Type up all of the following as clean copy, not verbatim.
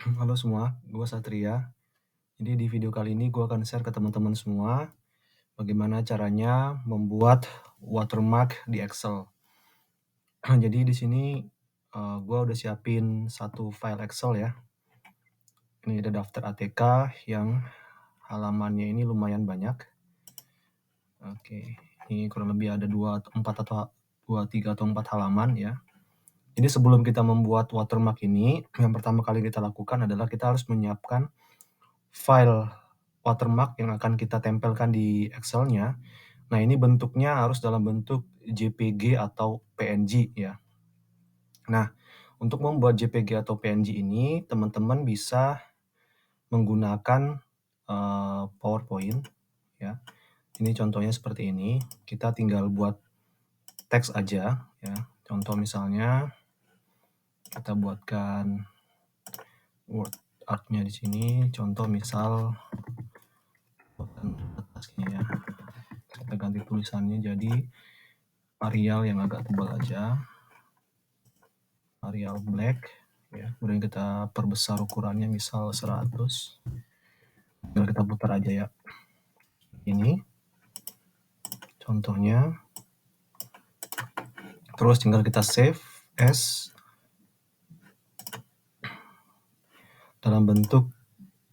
Halo semua, gue Satria. Jadi di video kali ini gue akan share ke teman-teman semua bagaimana caranya membuat watermark di Excel. Jadi di sini gue udah siapin satu file Excel ya. Ini ada daftar ATK yang halamannya ini lumayan banyak. Oke, ini kurang lebih ada 3 atau 4 halaman ya. Jadi sebelum kita membuat watermark ini, yang pertama kali kita lakukan adalah kita harus menyiapkan file watermark yang akan kita tempelkan di Excel-nya. Nah, ini bentuknya harus dalam bentuk JPG atau PNG ya. Nah, untuk membuat JPG atau PNG ini, teman-teman bisa menggunakan PowerPoint ya. Ini contohnya seperti ini. Kita tinggal buat teks aja ya. Contoh misalnya kita buatkan word art-nya di sini. Contoh misal atasnya ya. Kita ganti tulisannya jadi Arial yang agak tebal aja. Arial black ya. Kemudian kita perbesar ukurannya misal 100. Tinggal kita putar aja ya. Ini contohnya. Terus tinggal kita save as dalam bentuk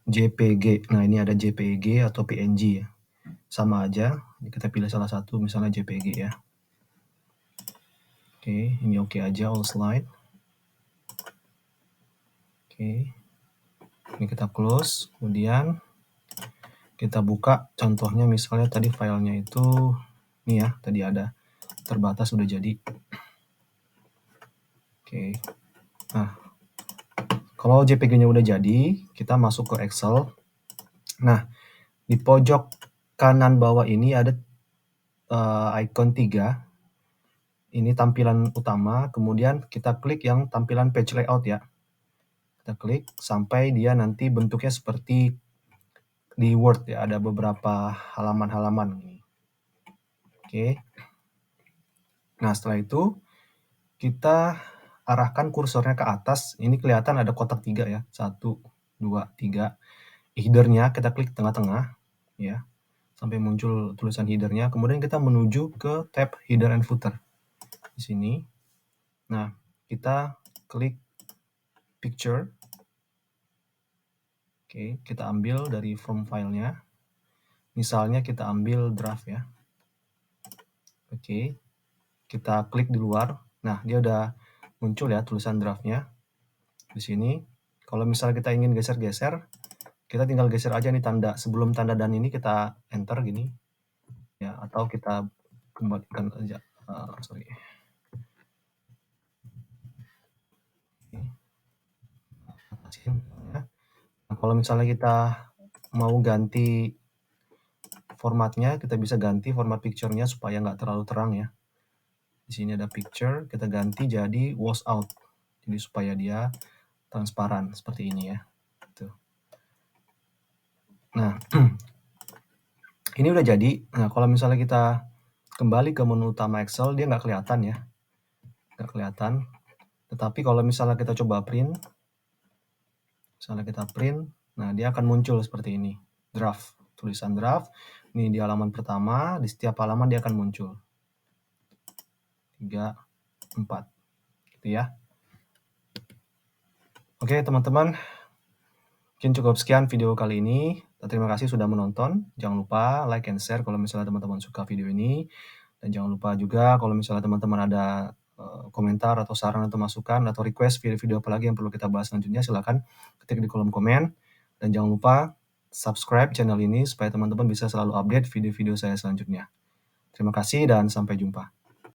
JPG. Nah, ini ada JPG atau PNG ya. Sama aja. Kita pilih salah satu misalnya JPG ya. Oke, ini oke aja all slide. Oke. Ini kita close, kemudian kita buka contohnya misalnya tadi filenya itu ini ya, tadi ada terbatas sudah jadi. Oke. Nah, kalau JPG-nya udah jadi, kita masuk ke Excel. Nah, di pojok kanan bawah ini ada icon 3. Ini tampilan utama, kemudian kita klik yang tampilan page layout ya. Kita klik sampai dia nanti bentuknya seperti di Word ya, ada beberapa halaman-halaman. Oke. Nah, setelah itu kita arahkan kursornya ke atas. Ini kelihatan ada kotak 3 ya. 1, 2, 3. Header-nya kita klik tengah-tengah ya. Sampai muncul tulisan header-nya. Kemudian kita menuju ke tab header and footer. Di sini. Nah, kita klik picture. Oke, kita ambil dari from file-nya. Misalnya kita ambil draft ya. Oke. Kita klik di luar. Nah, dia udah muncul ya tulisan draft-nya. Di sini. Kalau misalnya kita ingin geser-geser, kita tinggal geser aja nih tanda. Sebelum tanda dan ini kita enter gini. Ya, atau kita kembalikan aja. Sorry. Ya. Nah, kalau misalnya kita mau ganti formatnya, kita bisa ganti format picture-nya supaya nggak terlalu terang ya. Di sini ada picture, kita ganti jadi wash out. Jadi supaya dia transparan seperti ini ya. Tuh. Nah, ini udah jadi. Nah, kalau misalnya kita kembali ke menu utama Excel, dia nggak kelihatan ya. Nggak kelihatan. Tetapi kalau misalnya kita coba print, misalnya kita print, nah dia akan muncul seperti ini. Draft, tulisan draft. Ini di halaman pertama, di setiap halaman dia akan muncul. 3, 4. Gitu ya. Oke teman-teman, mungkin cukup sekian video kali ini. Terima kasih sudah menonton. Jangan lupa like and share kalau misalnya teman-teman suka video ini. Dan jangan lupa juga kalau misalnya teman-teman ada komentar atau saran atau masukan atau request video-video apa lagi yang perlu kita bahas selanjutnya, silakan ketik di kolom komen. Dan jangan lupa subscribe channel ini supaya teman-teman bisa selalu update video-video saya selanjutnya. Terima kasih dan sampai jumpa.